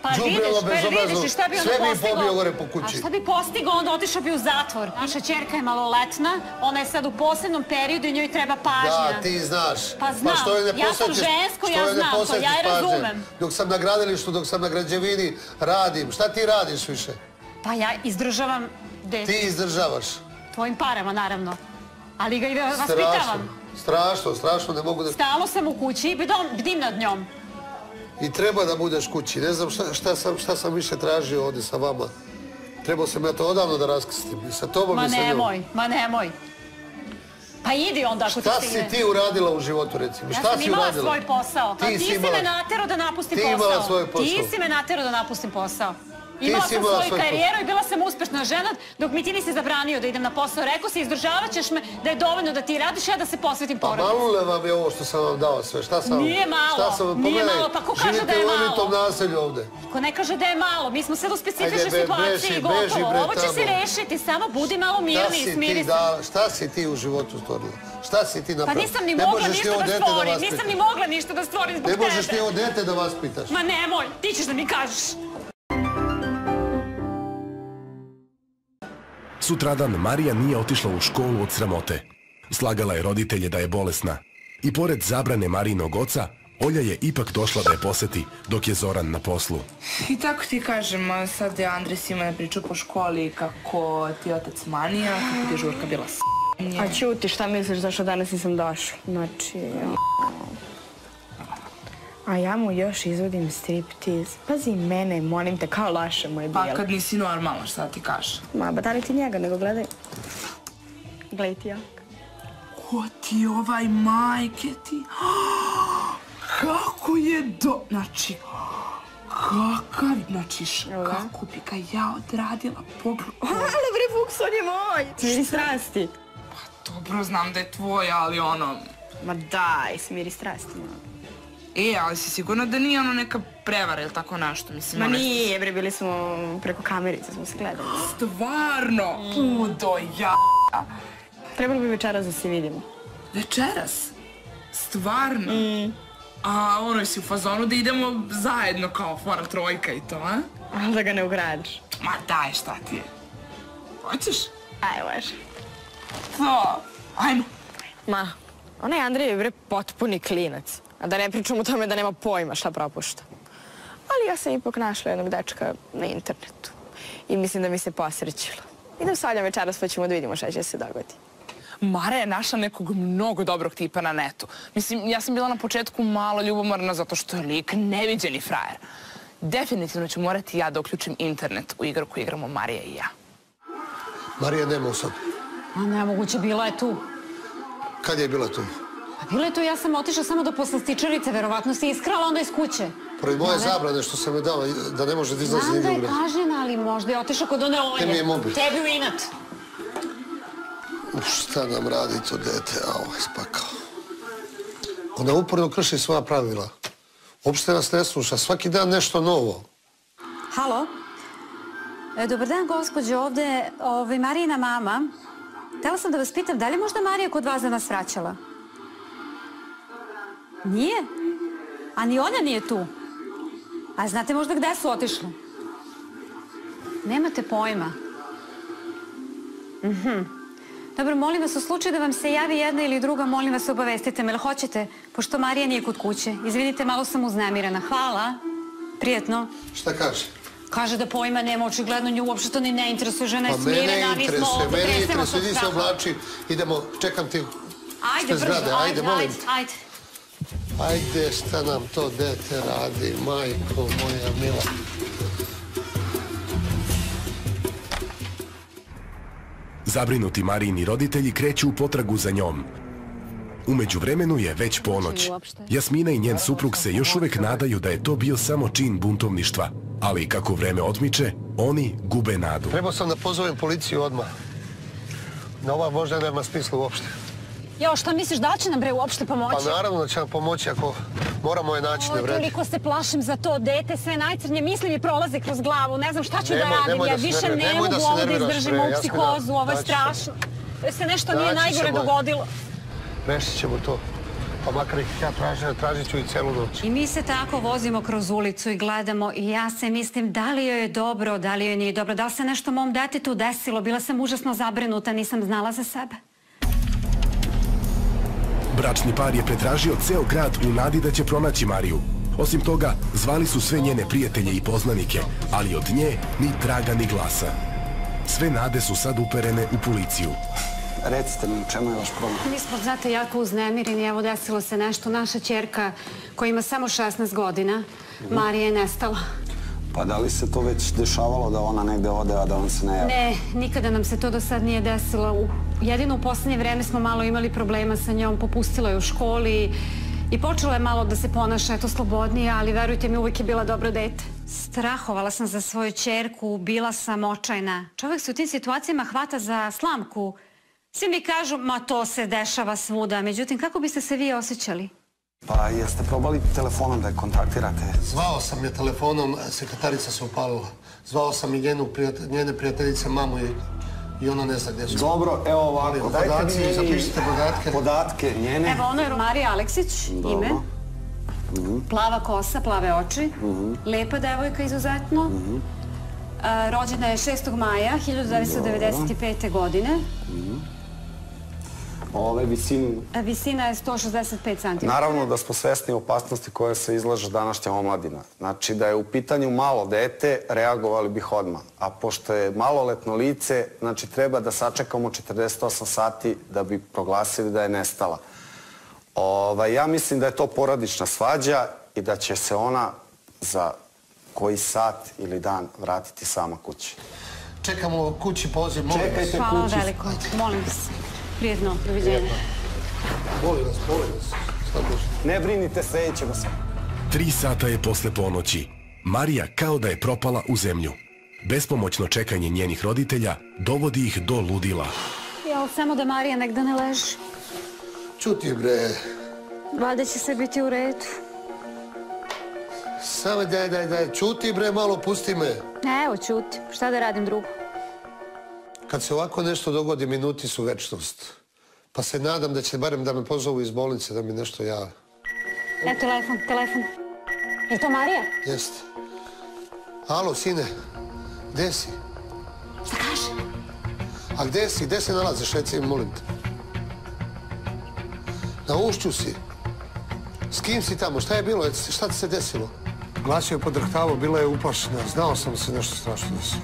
Pa vidiš, i šta bi onda sve mi postigao? pobio gore po kući. A šta bi postigao, onda otišao bi u zatvor. Naša ćerka je maloletna, ona je sad u posebnom periodu i njoj treba pažnja. Da, ti znaš. Pa znam, ja sam žensko, ja znam to, ja je razumem. Dok sam na gradilištu, dok sam na građevini, radim. Šta ti radiš više? Pa ja izdržavam dete. Ti izdržavaš? Tvojim parama, naravno. Ali ga i vaspitavam. Strašno, ne mogu da... Stalno sam u kući i bdim nad njom. I treba da budeš kući. Ne znam šta sam više tražio ovdje sa vama. Trebao sam ja to odavno da raskrstim. I sa tobom i sa njom. Ma nemoj. Pa idi onda ako ti stigne. Šta si ti uradila u životu, recimo? Ja sam imala svoj posao. Ti si me naterao da napustim posao. Ti imala svoj posao. Ti si me naterao da napustim posao. Imala sam svoju karijeru i bila sam uspešna žena dok mi ti nisi zabranio da idem na posao. Rekao si, izdržavat ćeš me da je dovoljno da ti radiš, ja da se posvetim porodici. Pa malo li vam je ovo što sam vam dao sve? Nije malo, pa ko kaže da je malo? Živite u limitom naselju ovde. Ko ne kaže da je malo, mi smo sad u specifičnoj situaciji i gotovo. Ovo će se rešiti, samo budi malo mirni i smiri se. Šta si ti u životu stvorila? Šta si ti napravila? Pa nisam ni mogla ništa da stvorim, nisam ni mogla ništa da stvorim zbog tebe. Ne možeš ti ovo dete da vaspitaš. Ma nemoj, ti ćeš da mi kažeš. Sutradan Marija nije otišla u školu od sramote. Slagala je roditelje da je bolesna. I pored zabrane Marijinog oca, Olja je ipak došla da je poseti, dok je Zoran na poslu. I tako ti kažem, sad je Andres ima priču po školi kako ti je otac manija, kako ti je Žurka bila s***. A ćuti, šta misliš zašto danas nisam došla? Znači... A ja mu još izvodim striptiz. Pazi mene, molim te, kao laše moje bijelo. Pa kad nisi normalna, šta ti kažeš? Ma, ba da li ti njega, nego gledaj. Gledaj ti jak. Ko ti ovaj majke ti? Kako je znači... kako bi ga ja odradila pogled. Ali bre, Fuks, on je moj. Smiri strasti. Pa dobro, znam da je tvoj, ali ono... Ma daj, smiri strasti. Ali si sigurna da nije ono neka prevara ili tako nešto? Ma nije, bre, bili smo preko kamerice, smo se gledali. Stvarno? Pudo ja... Trebalo bi večeras da se vidimo. Večeras? Stvarno? A ono, si u fazonu da idemo zajedno kao fora trojka i to, a? Ali da ga ne ugradiš. Ma daj, šta ti je? Hoćeš? Aj, može. To, ajmo. Ma, onaj Andrej je bre potpuni klinac. A da ne pričam o tome da nema pojma šta propušta. Ali ja sam ipak našla jednog dečka na internetu. I mislim da mi se posrećilo. Idem s Oljom večeras pa ćemo da vidimo šta će se dogodi. Mara je našla nekog mnogo dobrog tipa na netu. Mislim, ja sam bila na početku malo ljubomorna zato što je lik neviđeni frajer. Definitivno ću morati ja da uključim internet u igru koju igramo Marija i ja. Marija nema u sobi. A nemoguće, bila je tu. Kad je bila tu? Bila je tu, ja sam otišla samo do poslastičarice, verovatno si iskrala onda iz kuće. Pored moje zabrane što sam je dala da ne može da izlazi nigdje u grad. Znam da je kažena, ali možda je otišla kod one Olje. Gde mi je mobil? Tebi u inat. Šta nam radi to dete? A ovo je spakao. Ona uporno krši svoja pravila. Uopšte nas ne sluša. Svaki dan nešto novo. Halo? Dobar dan, gospođo. Ovde Marijina mama. Htela sam da vas pitam, da li je možda Marija kod vas za nas vraćala? Nije? A ni ona nije tu? A znate možda gde su otišli? Nemate pojma. Dobro, molim vas, u slučaju da vam se javi jedna ili druga, molim vas obavestite me, ili hoćete, pošto Marija nije kod kuće. Izvinite, malo sam uznemirana. Hvala. Prijetno. Šta kaže? Kaže da pojma nema, očigledno nju uopšte to ni ne interesuje, žena je smirena, mi smo ovdje, mene tresemo interesuje, se idi se oblači, idemo, čekam ti ajde, brzo, ajde, molim. Ajde. Ajde, šta nam to dete radi, majko moja mila. Zabrinuti Marijini roditelji kreću u potragu za njom. U međuvremenu je već ponoć. Jasmina i njen suprug se još uvek nadaju da je to bio samo čin buntovništva. Ali kako vreme odmiče, oni gube nadu. Trebao sam da pozovem policiju odmah. Na ova možda nema smisla uopšte. Jo, šta misliš, da će nam bre uopšte pomoći? Pa naravno da će nam pomoći ako moramo je naći ne vredi. Toliko se plašim za to dete, sve najcrnje misli mi prolaze kroz glavu, ne znam šta ću da radim, ja više ne mogu ovo da izdržim ovu psihozu, ovo je strašno. Da se nešto nije najgore dogodilo. Rešit ćemo to. Pa makar ih ja tražit ću i celu noć. I mi se tako vozimo kroz ulicu i gledamo i ja se mislim da li joj je dobro, da li joj nije dobro, da li se nešto mom detetu desilo, bila sam užasno zabrinuta, nisam znala za sebe. Bračni par je pretražio ceo grad u nadi da će pronaći Mariju. Osim toga, zvali su sve njene prijatelje i poznanike, ali od nje ni traga ni glasa. Sve nade su sad uperene u policiju. Recite mi, u čemu je vaš problem? Mi smo, znate, jako uznemireni. Evo, desilo se nešto. Naša ćerka, koja ima samo 16 godina, Marija je nestala. Pa da li se to već dešavalo da ona negde ode, a da on se ne javi? Ne, nikada nam se to do sad nije desilo. Jedino u poslednje vreme smo malo imali problema sa njom. Popustila je u školi i počela je malo da se ponaša, eto, slobodnije, ali verujte mi, uvijek je bila dobro dete. Strahovala sam za svoju ćerku, bila sam očajna. Čovjek se u tim situacijama hvata za slamku. Svi mi kažu, ma to se dešava svuda. Međutim, kako biste se vi osjećali? Pa jeste probali telefonom da je kontaktirate? Zvao sam je telefonom, sekretarica se upalila. Zvao sam i njene prijateljice, mamu i ona ne zna gdje su. Dobro, evo ovako, dajte mi zapišite podatke njene. Evo, ono je Marija Aleksić, ime. Plava kosa, plave oči. Lepa devojka izuzetno. Rođena je 6. maja 1995. godine. Visina je 165 cm. Naravno da smo svesni opasnosti koje se izlaže današnja omladina. Znači da je u pitanju malo dete, reagovali bih odmah. A pošto je maloletno lice, znači treba da sačekamo 48 sati da bi proglasili da je nestala. Ja mislim da je to porodična svađa i da će se ona za koji sat ili dan vratiti sama kući. Čekamo kući poziv, molim vas. Čekajte kući. Hvala veliko, molim vas. Prijetno, doviđenja. Molim vas. Ne brinite, sredit ćemo se. 3 sata je posle ponoći. Marija kao da je propala u zemlju. Bespomoćno čekanje njenih roditelja dovodi ih do ludila. Jel, samo da Marija negde ne leži? Čuti, bre. Valjda će sve biti u redu. Samo daj, čuti, bre, malo, pusti me. Evo, čuti. Šta da radim drugo? Kad se ovako nešto dogodi, minuti su večnost. Pa se nadam da će barem da me pozovu iz bolnice, da mi nešto jave. Telefon. Je to Marija? Jeste. Alo, sine, gde si? Šta kaže? A gde si? Gde se nalaziš? Reci mi, molim te. Na Ušću si. S kim si tamo? Šta je bilo? Šta ti se desilo? Glas je podrhtavo, bila je uplašena. Znao sam da se nešto strašno desilo.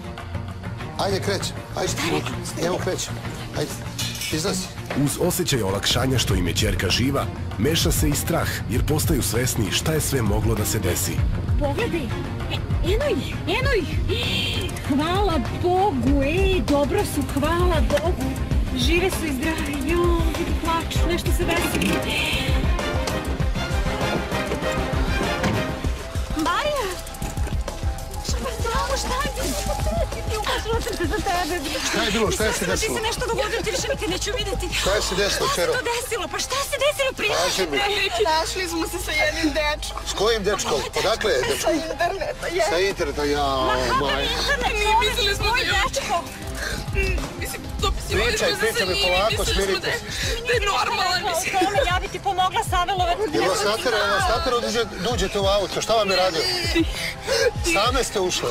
Ajde, krećem. Ajde. Šta je rekao? Evo, krećem. Ajde, izlazi. Uz osjećaj olakšanja što im je ćerka živa, meša se i strah jer postaju svesni šta je sve moglo da se desi. Pogledaj, eno ih. Hvala Bogu, dobro su, hvala Bogu. Žive su i zdravi, vidi plaču, nešto se desi. Marija! Šta je bilo? Ti ukašala sam se za tebe. Šta je bilo? Šta je se desilo? Ti se nešto dogodilo, ti više nikad neću vidjeti. Šta je se desilo, Čero? Šta se to desilo? Pa šta se desilo? Kaži mi. Našli smo se sa jednim dečkom. S kojim dečkom? Odakle je dečkom? Sa interneta, je. Sa interneta, jao, maj. Mi mislili smo da je dečko. Mislim, dopisivali smo se sa njim i mislili smo da je normalan. Ja bi ti pomogla Savelove. Jel vas natjerao da uđete u auto? Šta vam je radio? Same ste ušle.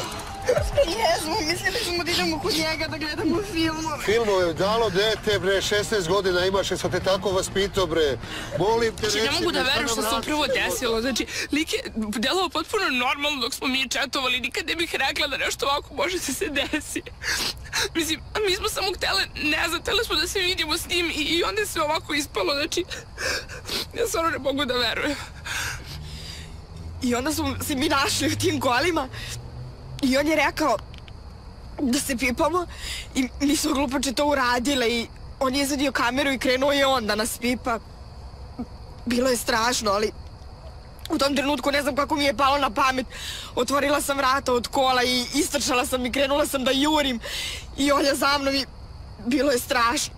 Jesmo, mislili smo da idemo kod njega da gledamo filmove. Filmove, dalo dete, bre, 16 godina imaš i sam te tako vaspitao, bre. Molim te, ne mogu da verujem što se upravo desilo. Znači, lik je delovao potpuno normalno dok smo mi četovali. Nikad ne bih rekla da nešto ovako može se desi. Mislim, mi smo samo hteli smo da se vidimo s njim i onda je sve ovako ispalo. Znači, ja stvarno ne mogu da verujem. I onda smo se mi našli u tim kolima i on je rekao da se pipamo i mi smo glupače to uradile i on je izvadio kameru i krenuo je on da nas pipa. Bilo je strašno, ali u tom trenutku ne znam kako mi je palo na pamet. Otvorila sam vrata od kola i istrčala sam i krenula sam da jurim i Olja za mnom i bilo je strašno.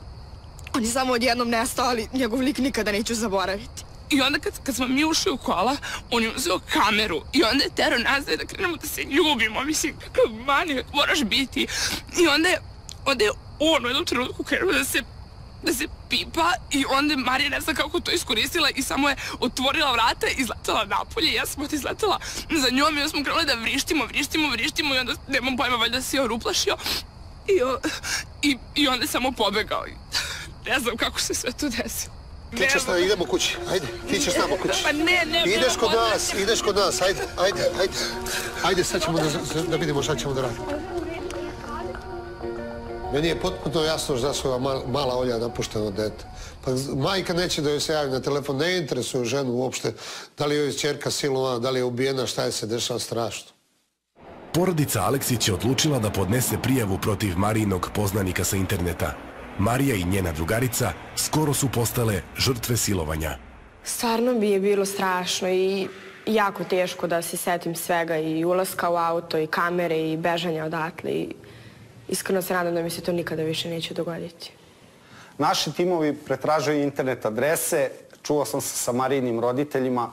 On je samo odjednom nestao, ali njegov lik nikada neću zaboraviti. I onda kad smo mi ušli u kola, on je uzeo kameru i onda je terao nas da krenemo da se ljubimo. Mislim, kakav mani moraš biti. I onda je on u jednom trenutku krenuo da se pipa i onda je Marija ne zna kako to iskoristila i samo je otvorila vrata i izletela napolje. Ja sam izletela za njom i onda smo krenuli da vrištimo i onda nemam pojma, valjda se on uplašio i onda je samo pobegao. Ne znam kako se sve to desilo. Ti ćeš da idemo kući, ajde, ti ćeš nama kući. Pa ne. Ideš kod nas, ajde. Ajde, sad ćemo da vidimo šta ćemo da radimo. Meni je potpuno jasno da su mala Olja napušteno dete. Pa majka neće da joj se javi na telefon, ne interesuje ženu uopšte. Da li joj je ćerka silovana, da li je ubijena, šta je se dešava, strašno. Porodica Aleksić je odlučila da podnese prijavu protiv Marijinog poznanika sa interneta. Marija i njena drugarica skoro su postale žrtve silovanja. Stvarno bi je bilo strašno i jako teško da se setim svega i ulaska u auto i kamere i bežanja odatle i iskreno se nadam da mi se to nikada više neće dogoditi. Naši timovi pretražuju internet adrese, čuo sam se sa Marijinim roditeljima,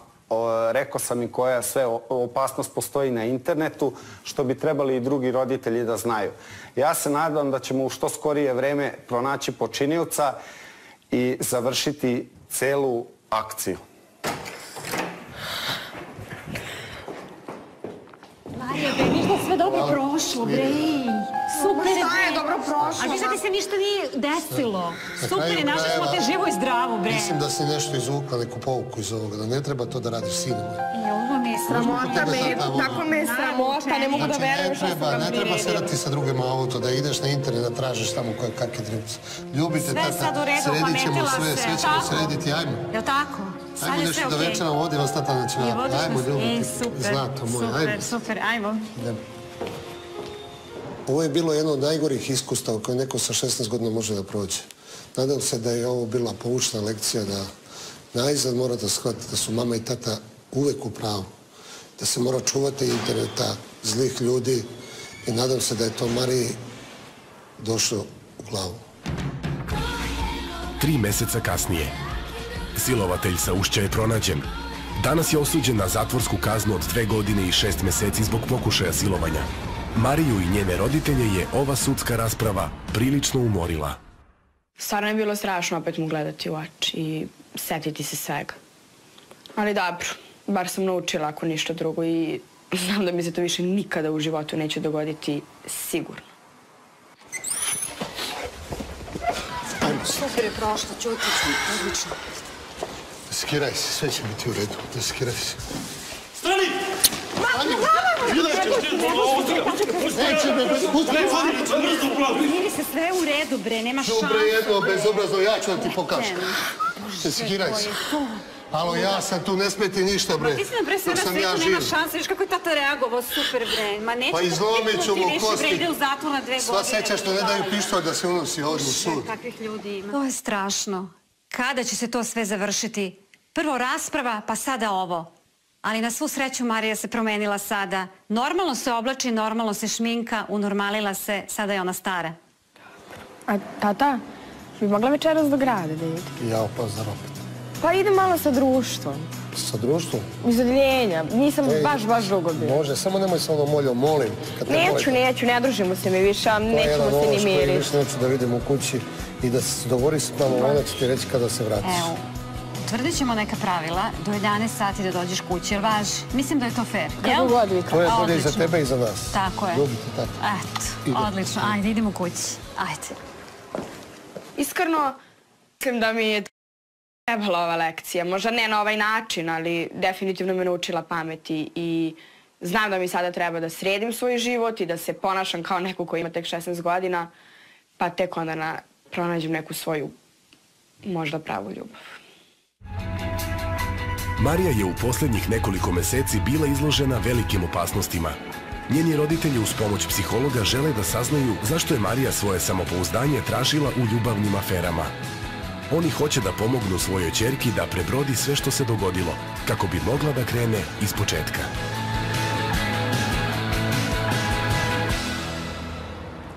rekao sam im koja sve opasnost postoji na internetu, što bi trebali i drugi roditelji da znaju. Ja se nadam da ćemo u što skorije vreme pronaći počinioca i završiti celu akciju. Marija, bre, viš da je sve dobro prošlo, bre. Super je, Šta je dobro prošlo? Ali viš da ti se ništa nije desilo. Super je, našli smo te živo i zdravo, bre. Mislim da si nešto izvukla, neku pouku iz ovoga, da ne treba to da radiš, sine moj. Ovo mi je sramota me, tako me je sramota, ne mogu da verujem što sam ga Ne treba sedati sa drugima auto, da ideš na internet, da tražiš tamo koje kakve dripce. Ljubite, tata, sredit ćemo sve ćemo srediti, ajmo. Jel' tako? Ajmo nešto da večeram vodi vas tata na čevap. Ajmo, ljubite, zlato moje, ajmo. Super, ajmo. Ovo je bilo jedno od najgorih iskustava koje neko sa 16 godina može da prođe. Nadam se da je ovo bila poučna lekcija da najzad mora da shvatite da su mama i tata uvek u pravu. Da se mora čuvati interneta, zlih ljudi i nadam se da je to Mariji došlo u glavu. 3 meseca kasnije. Silovatelj sa Ušća je pronađen. Danas je osuđen na zatvorsku kaznu od 2 godine i 6 meseci zbog pokušaja silovanja. Mariju i njene roditelje je ova sudska rasprava prilično umorila. Stvarno je bilo strašno opet mu gledati u oči i setiti se svega. Ali dobro, bar sam naučila ako ništa drugo i znam da mi se to više nikada u životu neće dogoditi sigurno. Super je prošlo, čutiću, odlično. Skiraj se, sve će biti u redu. Skiraj se. Strani! Miri se sve u redu, bre, nema šansa. Dobre jedno, bezobrazno, ja ću da ti pokažem. Skiraj se. Alo, ja sam tu, ne smeti ništa, bre. Ti si nam pre sve na svetu, nema šanse. Viš kako je tata reagovao, super, bre. Ma neću pa izlomit ću mu kosti. Ide u zatvor na 2 godine. Sva seća što ne daju pištolj da se unosi ovdje u sud. Kakvih ljudi ima. To je strašno. Kada će se to sve završiti? Prvo rasprava, pa sada ovo. Ali na svu sreću Marija se promenila sada. Normalno se oblači, normalno se šminka, unormalila se, sada je ona stara. A tata, bi mogla večeras do grada da ide? Ja opazar opet. Pa idem malo sa društvom. Sa društvom? Iz odljenja. Nisam baš dugo bila. Može, samo nemoj sa onom Moljom, molim. Neću, ne družimo se mi više, a nećemo se ni miriti. Više neću da vidim u kući i da se dogovori s tamo, ona će ti reći kada se vratiš. Evo, utvrdit ćemo neka pravila do 11 sati da dođeš kući, jel važi? Mislim da je to fair, jel? Kako god vi. To je bolje i za tebe i za nas. Tako je. Ljubite tako. Eto, odlično. Ajde, idemo kući. Ajde. Iskreno, mislim da mi je trebala ova lekcija. Možda ne na ovaj način, ali definitivno me naučila pameti i znam da mi sada treba da sredim svoj život i da se ponašam kao neko koji ima tek 16 godina, pa tek onda pronađem neku svoju, možda pravu ljubav. Marija je u posljednjih nekoliko meseci bila izložena velikim opasnostima. Njeni roditelji uz pomoć psihologa žele da saznaju zašto je Marija svoje samopouzdanje tražila u ljubavnim aferama. Oni hoće da pomognu svojoj ćerki da prebrodi sve što se dogodilo, kako bi mogla da krene iz početka.